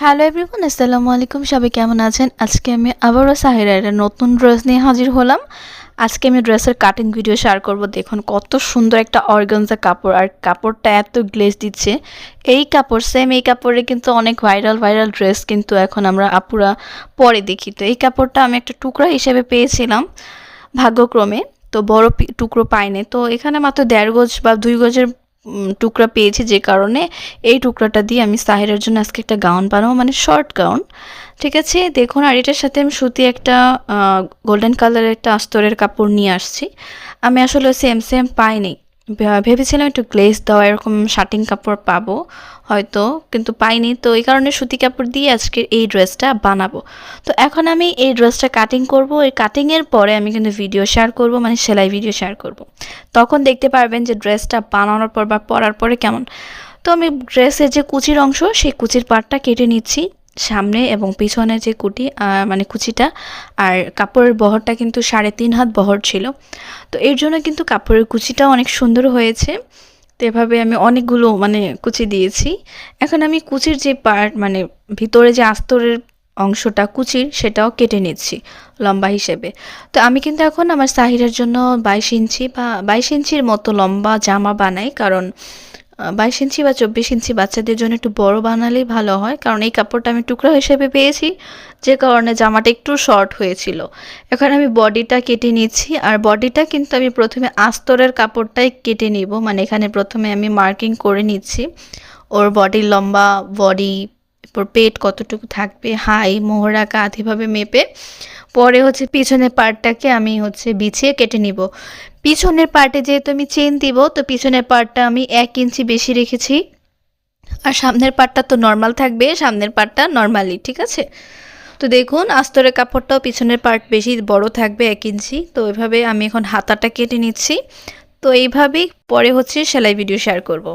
Hello everyone, আসসালামু আলাইকুম। সবাই কেমন আছেন? আজকে আমি আবারও সাহিরার নতুন ড্রেস নিয়ে হাজির হলাম। আজকে আমি ড্রেসের কাটিং ভিডিও শেয়ার করব। দেখুন কত সুন্দর একটা অর্গানজা কাপড়, আর কাপড়টা এত গ্লেজ দিচ্ছে। এই কাপড় এই কাপড়ে কিন্তু অনেক ভাইরাল ড্রেস কিন্তু এখন আমরা আপুরা পরে দেখি। তো এই কাপড়টা আমি একটা টুকরা হিসেবে পেয়েছিলাম ভাগ্যক্রমে। তো বড় টুকরো পাইনি, তো এখানে মাত্র 1.5 গজ বা 2 গজের টুকরা পেয়েছি, যে কারণে এই টুকরাটা দিয়ে আমি সাহিরের জন্য আজকে একটা গাউন বানাবো, মানে শর্ট গাউন। ঠিক আছে, দেখুন। আর এটার সাথে আমি সুতি একটা গোল্ডেন কালারের একটা আস্তরের কাপড় নিয়ে আসছি। আমি আসলে সেম পাইনি, ভেবেছিলাম একটু গ্লেজ দেওয়া এরকম শার্টিং কাপড় পাবো হয়তো, কিন্তু পাইনি। তো এই কারণে সুতি কাপড় দিয়ে আজকে এই ড্রেসটা বানাবো। তো এখন আমি এই ড্রেসটা কাটিং করব। এই কাটিংয়ের পরে আমি কিন্তু ভিডিও শেয়ার করব, মানে সেলাই ভিডিও শেয়ার করব। তখন দেখতে পারবেন যে ড্রেসটা বানানোর পর বা পরার পরে কেমন। তো আমি ড্রেসের যে কুচির অংশ, সেই কুচির পাটটা কেটে নিচ্ছি, সামনে এবং পিছনে যে মানে কুচিটা। আর কাপড়ের বহরটা কিন্তু 3.5 হাত বহর ছিল। তো এর জন্য কিন্তু কাপড়ের কুচিটাও অনেক সুন্দর হয়েছে। তো এভাবে আমি অনেকগুলো মানে কুচি দিয়েছি। এখন আমি কুচির যে পার্ট, মানে ভিতরে যে আস্তরের অংশটা কুচির, সেটাও কেটে নিচ্ছি লম্বা হিসেবে। তো আমি কিন্তু এখন আমার সাহিরের জন্য 22 ইঞ্চি বা 22 ইঞ্চির মতো লম্বা জামা বানাই, কারণ 22 ইঞ্চি বা 24 ইঞ্চি বাচ্চাদের জন্য একটু বড় বানালেই ভালো হয়, কারণ এই কাপড়টা আমি টুকরা হিসেবে পেয়েছি, যে কারণে জামাটা একটু শর্ট হয়েছিল। এখন আমি বডিটা কেটে নিচ্ছি, আর বডিটা কিন্তু আমি প্রথমে আস্তরের কাপড়টাই কেটে নিব, মানে এখানে প্রথমে আমি মার্কিং করে নিচ্ছি ওর বডির লম্বা, বডি, এরপর পেট কতটুকু থাকবে, হাই মোহরা কাঁধ, এভাবে মেপে পরে পিছনের পার্টটাকে আমি বিছিয়ে কেটে নিব। পিছনের পার্টে যেহেতু আমি চেন দিব, তো পিছনের পার্টটা আমি 1 ইঞ্চি বেশি রেখেছি। আর সামনের পার্টটা তো নর্মাল থাকবে, সামনের পার্টটা নর্মালি, ঠিক আছে। তো দেখুন আস্তরের কাপড়টাও পিছনের পার্ট বেশি বড় থাকবে, 1 ইঞ্চি। তো এভাবে আমি এখন হাতাটা কেটে নিচ্ছি। তো এইভাবেই পরে সেলাই ভিডিও শেয়ার করব।